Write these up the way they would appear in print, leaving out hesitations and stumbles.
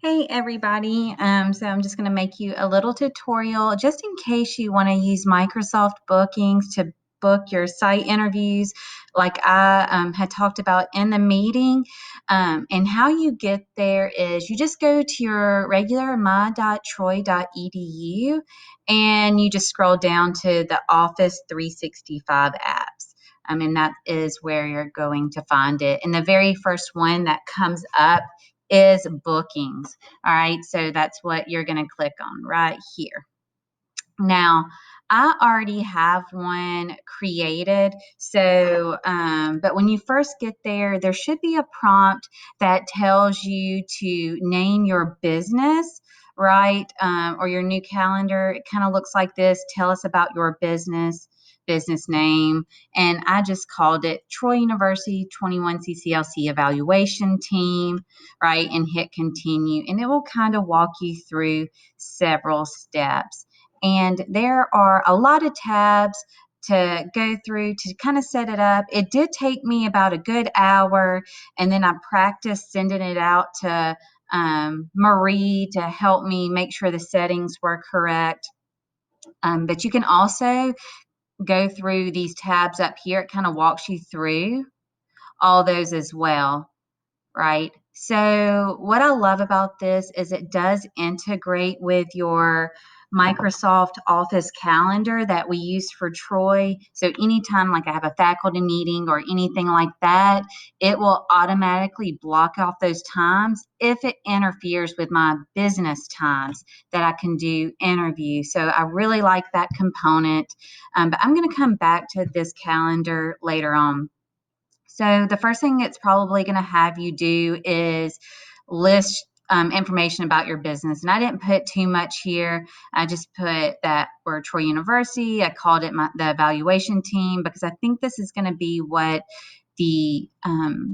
Hey everybody. So I'm just going to make you a little tutorial just in case you want to use Microsoft Bookings to book your site interviews like I had talked about in the meeting. And how you get there is you just go to your regular my.troy.edu and you just scroll down to the Office 365 apps. And that is where you're going to find it. And the very first one that comes up is bookings. All right, so that's what you're going to click on right here. Now, I already have one created. So, but when you first get there, there should be a prompt that tells you to name your business, right? Or your new calendar. It kind of looks like this. Tell us about your business name. And I just called it Troy University 21 CCLC Evaluation Team, right? And hit continue. And it will kind of walk you through several steps. And there are a lot of tabs to go through to kind of set it up. It did take me about a good hour, and then I practiced sending it out to Marie to help me make sure the settings were correct. But you can also go through these tabs up here. It kind of walks you through all those as well, right? So what I love about this is it does integrate with your Microsoft Office calendar that we use for Troy. So anytime like I have a faculty meeting or anything like that, it will automatically block off those times if it interferes with my business times that I can do interviews. So I really like that component. But I'm going to come back to this calendar later on. So the first thing it's probably going to have you do is list information about your business. And I didn't put too much here. I just put that we're Troy University. I called it the evaluation team because I think this is going to be what the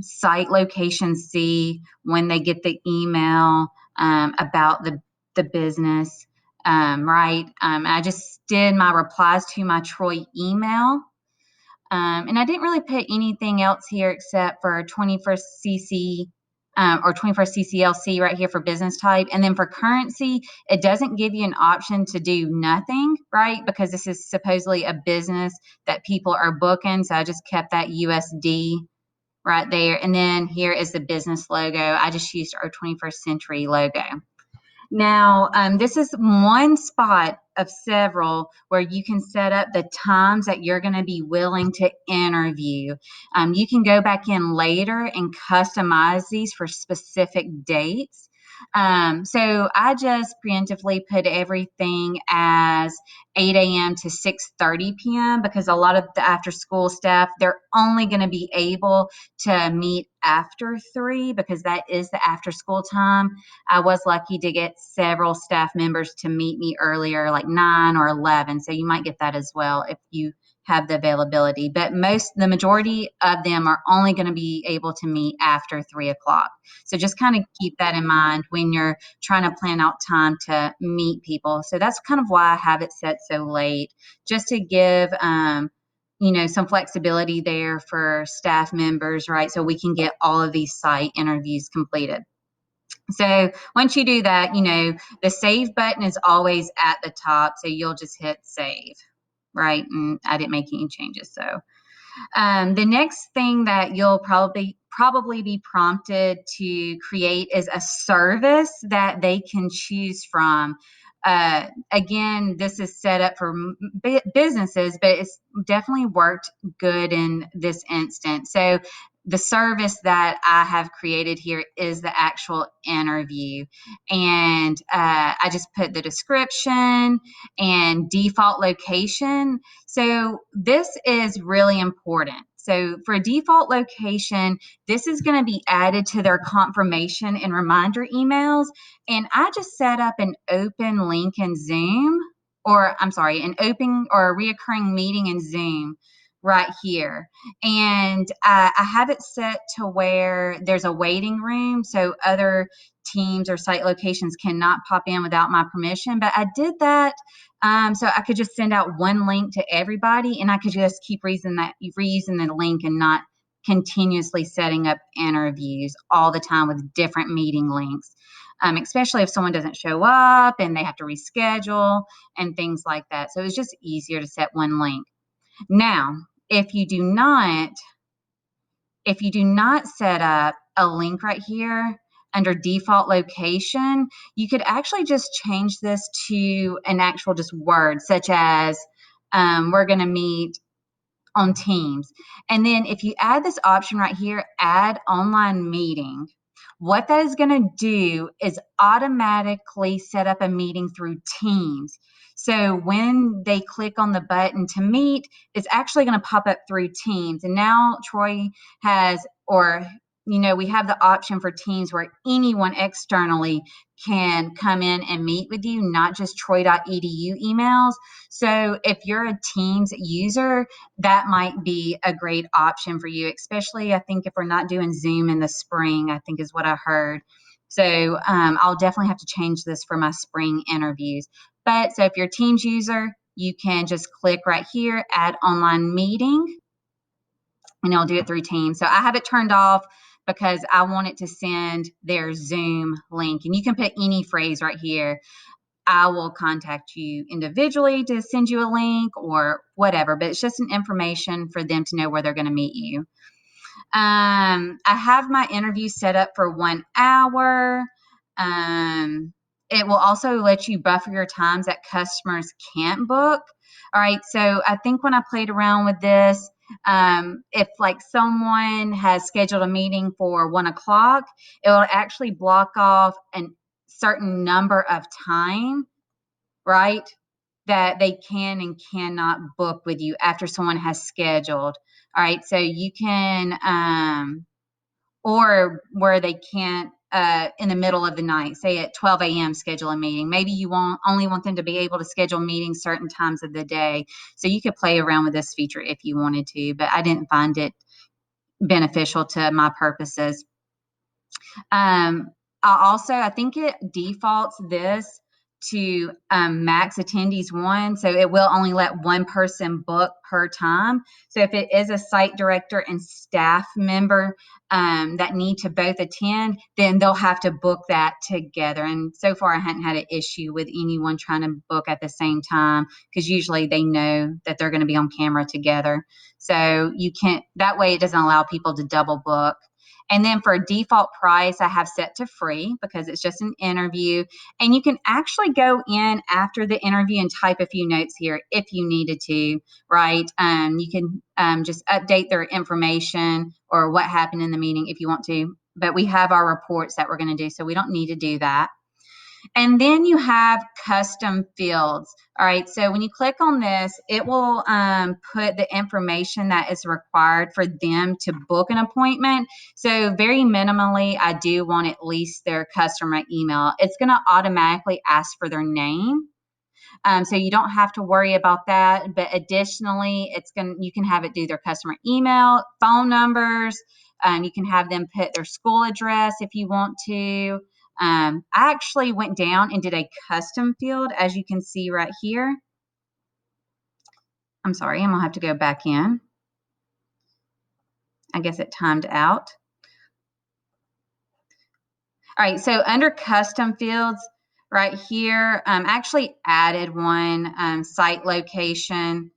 site locations see when they get the email about the business, right? I just did my replies to my Troy email. And I didn't really put anything else here except for 21st CC or 21st CCLC right here for business type. And then for currency, it doesn't give you an option to do nothing, right? Because this is supposedly a business that people are booking. So I just kept that USD right there. And then here is the business logo. I just used our 21st century logo. Now, this is one spot of several where you can set up the times that you're going to be willing to interview. You can go back in later and customize these for specific dates. So I just preemptively put everything as 8 a.m. to 6:30 p.m. because a lot of the after school staff, they're only going to be able to meet after 3 because that is the after school time. I was lucky to get several staff members to meet me earlier, like 9 or 11. So you might get that as well if you have the availability. But the majority of them are only going to be able to meet after 3 o'clock. So just kind of keep that in mind when you're trying to plan out time to meet people. So that's kind of why I have it set so late, just to give some flexibility there for staff members, right? So we can get all of these site interviews completed. So once you do that, the save button is always at the top. So you'll just hit save, right? And I didn't make any changes. So the next thing that you'll probably be prompted to create is a service that they can choose from. Again, this is set up for businesses, but it's definitely worked good in this instance. So the service that I have created here is the actual interview. And I just put the description and default location. So this is really important. So for default location, this is going to be added to their confirmation and reminder emails. And I just set up an open link in Zoom, an open or a reoccurring meeting in Zoom right here. And I have it set to where there's a waiting room. So other teams or site locations cannot pop in without my permission. But I did that so I could just send out one link to everybody, and I could just keep reusing the link and not continuously setting up interviews all the time with different meeting links, especially if someone doesn't show up and they have to reschedule and things like that. So it's just easier to set one link. Now, if you do not set up a link right here under default location, you could actually just change this to an actual just word, such as we're going to meet on Teams. And then if you add this option right here, add online meeting, what that is going to do is automatically set up a meeting through Teams. So when they click on the button to meet, it's actually going to pop up through Teams. And now Troy has, or we have the option for Teams where anyone externally can come in and meet with you, not just troy.edu emails. So if you're a Teams user, that might be a great option for you, especially I think if we're not doing Zoom in the spring, I think is what I heard. So I'll definitely have to change this for my spring interviews. But so if you're a Teams user, you can just click right here, add online meeting, and it'll do it through Teams. So I have it turned off because I want it to send their Zoom link. And you can put any phrase right here. I will contact you individually to send you a link or whatever, but it's just an information for them to know where they're going to meet you. I have my interview set up for 1 hour. It will also let you buffer your times that customers can't book. All right, so I think when I played around with this, if like someone has scheduled a meeting for 1 o'clock, it will actually block off a certain number of time, right, that they can and cannot book with you after someone has scheduled. All right, so you can, or where they can't in the middle of the night, say at 12 a.m. schedule a meeting. Maybe you only want them to be able to schedule meetings certain times of the day. So you could play around with this feature if you wanted to, but I didn't find it beneficial to my purposes. I think it defaults this to max attendees 1, so it will only let 1 person book per time. So if it is a site director and staff member that need to both attend, then they'll have to book that together. And so far I hadn't had an issue with anyone trying to book at the same time, because usually they know that they're going to be on camera together. So you can't, that way it doesn't allow people to double book. And then for a default price, I have set to free because it's just an interview. And you can actually go in after the interview and type a few notes here if you needed to, right? You can just update their information or what happened in the meeting if you want to. But we have our reports that we're going to do, so we don't need to do that. And then you have custom fields. All right, so when you click on this, it will put the information that is required for them to book an appointment. So very minimally, I do want at least their customer email. It's going to automatically ask for their name. So you don't have to worry about that. But additionally, you can have it do their customer email, phone numbers. You can have them put their school address if you want to. I actually went down and did a custom field, as you can see right here. I'm sorry, I'm gonna have to go back in. I guess it timed out. All right, so under custom fields right here, actually added one site location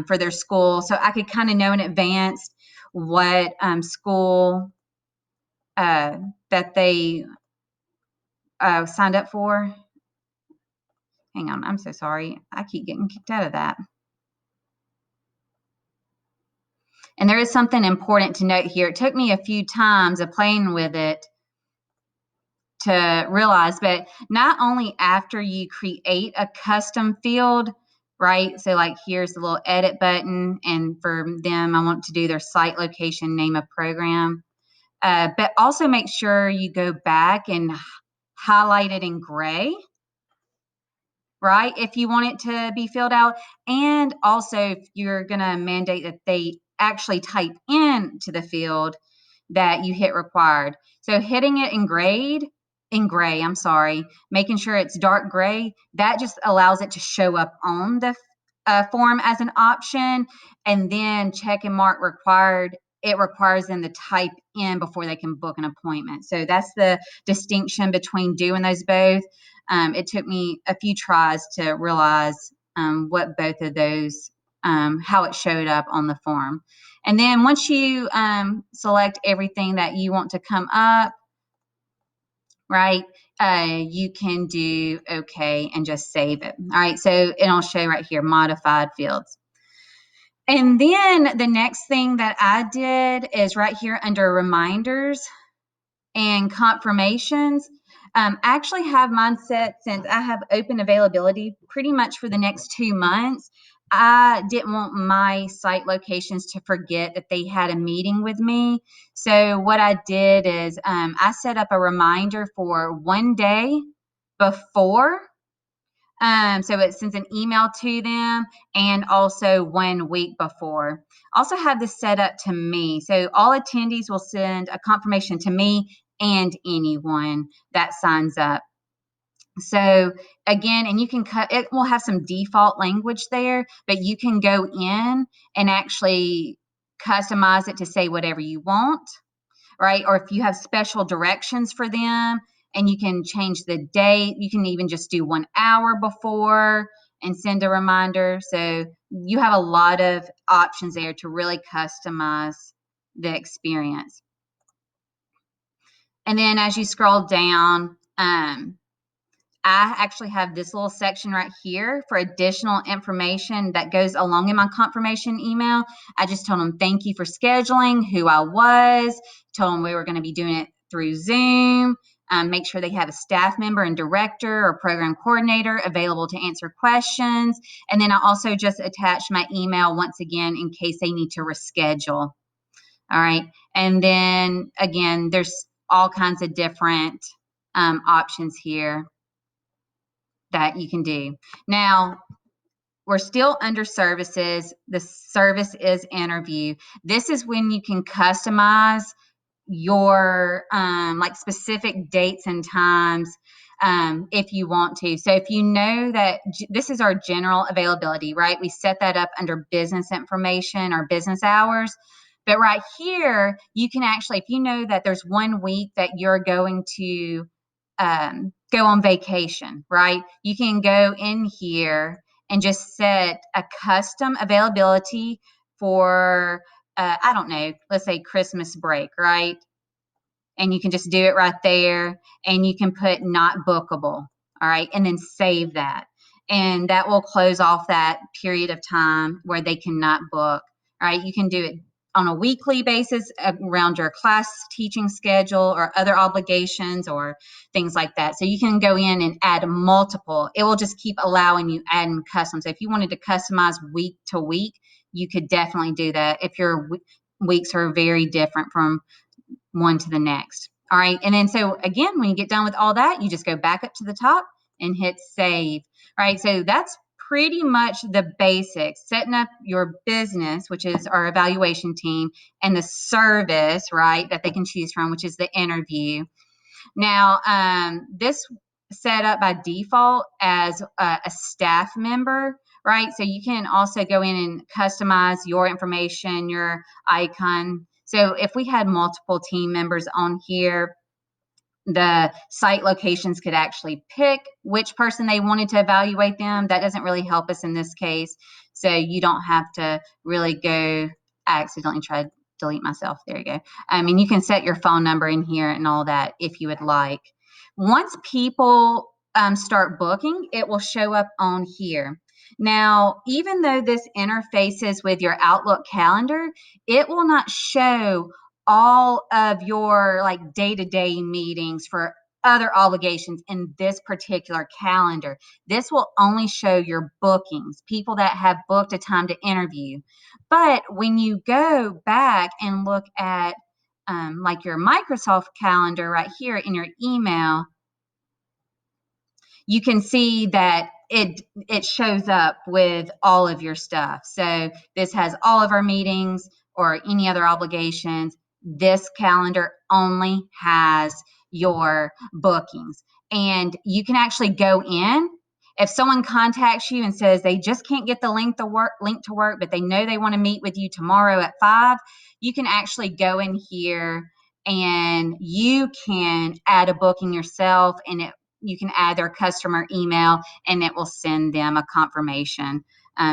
for their school. So I could kind of know in advance what school that they signed up for. Hang on, I'm so sorry. I keep getting kicked out of that. And there is something important to note here. It took me a few times of playing with it to realize, but not only after you create a custom field, right? So like here's the little edit button, and for them, I want to do their site location, name of program, but also make sure you go back and highlight it in gray, right? If you want it to be filled out. And also if you're gonna mandate that they actually type into the field, that you hit required. So hitting it in gray, I'm sorry, making sure it's dark gray, that just allows it to show up on the form as an option, and then check and mark required it requires them to type in before they can book an appointment. So that's the distinction between doing those both. It took me a few tries to realize what both of those, how it showed up on the form. And then once you select everything that you want to come up, right, you can do OK and just save it. All right, so and I'll show right here, modified fields. And then the next thing that I did is right here under reminders and confirmations. I actually have mine set since I have open availability pretty much for the next 2 months. I didn't want my site locations to forget that they had a meeting with me. So what I did is I set up a reminder for 1 day before. So it sends an email to them, and also 1 week before. Also have this set up to me. So all attendees will send a confirmation to me and anyone that signs up. So again, and you can cut, it will have some default language there, but you can go in and actually customize it to say whatever you want, right? Or if you have special directions for them and you can change the date, you can even just do 1 hour before and send a reminder. So you have a lot of options there to really customize the experience. And then as you scroll down, I actually have this little section right here for additional information that goes along in my confirmation email. I just told them thank you for scheduling, who I was, told them we were going to be doing it through Zoom, make sure they have a staff member and director or program coordinator available to answer questions. And then I also just attached my email once again in case they need to reschedule. All right. And then again, there's all kinds of different options here that you can do. Now, we're still under services. The service is interview. This is when you can customize your like specific dates and times if you want to. So if you know that this is our general availability, right? We set that up under business information or business hours. But right here, you can actually, if you know that there's 1 week that you're going to go on vacation, right? You can go in here and just set a custom availability for, I don't know, let's say Christmas break, right? And you can just do it right there, and you can put not bookable, all right? And then save that. And that will close off that period of time where they cannot book, all right? You can do it on a weekly basis around your class teaching schedule or other obligations or things like that. So you can go in and add multiple. It will just keep allowing you adding custom. So if you wanted to customize week to week, you could definitely do that if your weeks are very different from one to the next. All right. And then so again, when you get done with all that, you just go back up to the top and hit save. All right. So that's pretty much the basics, setting up your business, which is our evaluation team, and the service, right, that they can choose from, which is the interview. Now, this set up by default as a staff member, right? So you can also go in and customize your information, your icon. So if we had multiple team members on here, the site locations could actually pick which person they wanted to evaluate them. That doesn't really help us in this case. So you don't have to really go, I accidentally tried to delete myself. There you go. I mean, you can set your phone number in here and all that if you would like. Once people start booking, it will show up on here. Now, even though this interfaces with your Outlook calendar, it will not show all of your like day-to-day meetings for other obligations in this particular calendar. This will only show your bookings, people that have booked a time to interview. But when you go back and look at like your Microsoft calendar right here in your email, you can see that it shows up with all of your stuff. So this has all of our meetings or any other obligations. This calendar only has your bookings. And you can actually go in if someone contacts you and says they just can't get the link to work, but they know they want to meet with you tomorrow at 5, you can actually go in here and you can add a booking yourself, and you can add their customer email, and it will send them a confirmation.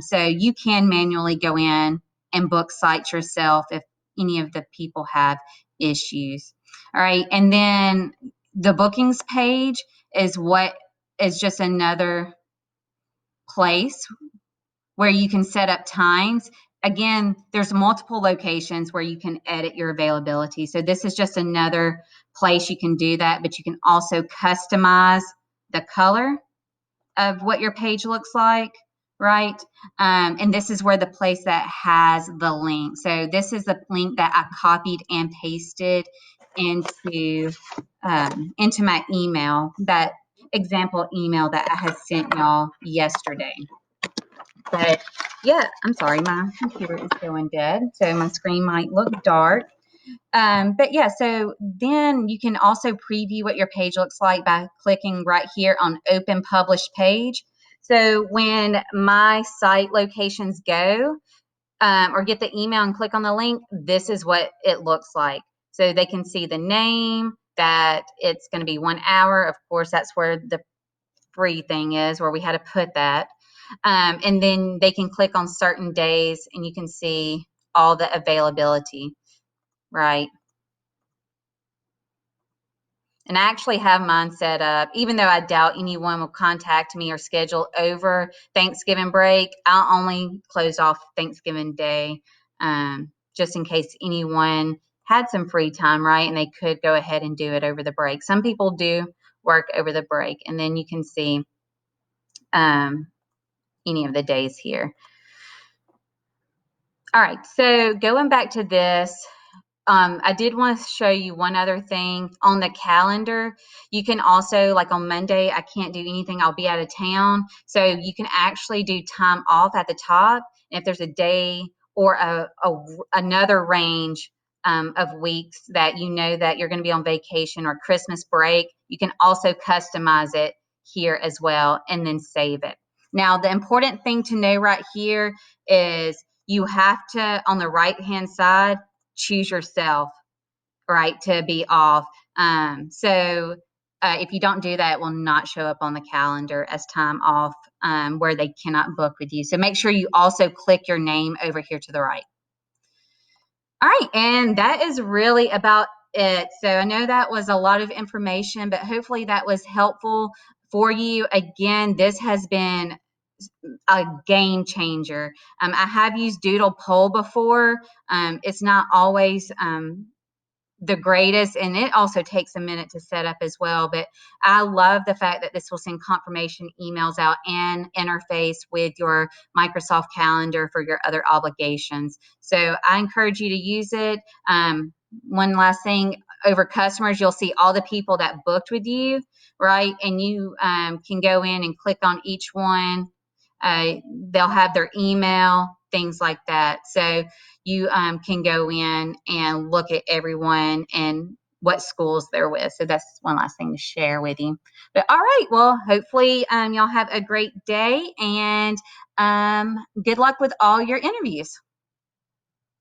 So you can manually go in and book sites yourself if any of the people have issues. All right, and then the bookings page is just another place where you can set up times. Again, there's multiple locations where you can edit your availability. So this is just another place you can do that, but you can also customize the color of what your page looks like, right? And this is where the place that has the link. So this is the link that I copied and pasted into my email, that example email that I had sent y'all yesterday. But yeah, I'm sorry, my computer is going dead, so my screen might look dark. But yeah, so then you can also preview what your page looks like by clicking right here on Open Published Page. So when my site locations go or get the email and click on the link, this is what it looks like. So they can see the name, that it's going to be 1 hour. Of course, that's where the free thing is, where we had to put that. And then they can click on certain days and you can see all the availability, right? And I actually have mine set up, even though I doubt anyone will contact me or schedule over Thanksgiving break. I'll only close off Thanksgiving Day, just in case anyone had some free time, right? And they could go ahead and do it over the break. Some people do work over the break, and then you can see any of the days here. All right, so going back to this, I did want to show you one other thing on the calendar. You can also, like on Monday, I can't do anything. I'll be out of town. So you can actually do time off at the top. And if there's a day or another range of weeks that you know that you're going to be on vacation or Christmas break, you can also customize it here as well and then save it. Now, the important thing to know right here is you have to, on the right-hand side, choose yourself, right, to be off. So if you don't do that, it will not show up on the calendar as time off where they cannot book with you. So make sure you also click your name over here to the right. All right, and that is really about it. So I know that was a lot of information, but hopefully that was helpful for you. Again, this has been a game changer. I have used Doodle Poll before. It's not always the greatest, and it also takes a minute to set up as well, but I love the fact that this will send confirmation emails out and interface with your Microsoft Calendar for your other obligations. So I encourage you to use it. One last thing, over customers, you'll see all the people that booked with you, right? And you can go in and click on each one. They'll have their email, things like that. So you can go in and look at everyone and what schools they're with. So that's one last thing to share with you. But all right, well, hopefully y'all have a great day, and good luck with all your interviews.